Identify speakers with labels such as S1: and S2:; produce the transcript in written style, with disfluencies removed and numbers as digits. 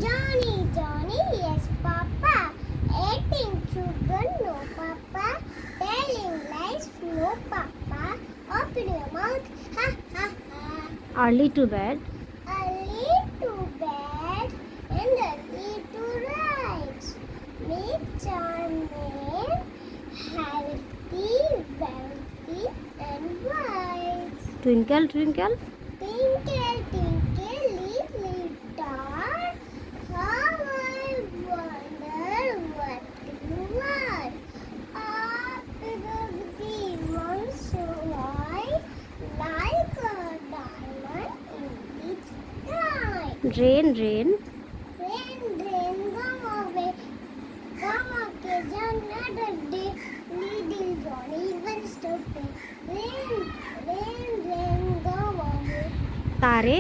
S1: Johnny, Johnny, yes, Papa. Eating sugar, no, Papa. Telling lies, no, Papa. Open your mouth, ha, ha, ha.
S2: Early to bed.
S1: Early to bed and early to rise. Make charming, healthy, wealthy, and wise.
S2: Twinkle, twinkle.
S1: Twinkle, twinkle, little star, how I wonder what you are. Up above the one so high, like a diamond in the sky.
S2: Rain, rain.
S1: Rain, rain, come away, come again, another day. Little Johnny wants to play. Rain, rain, rain, go away.
S2: Tare.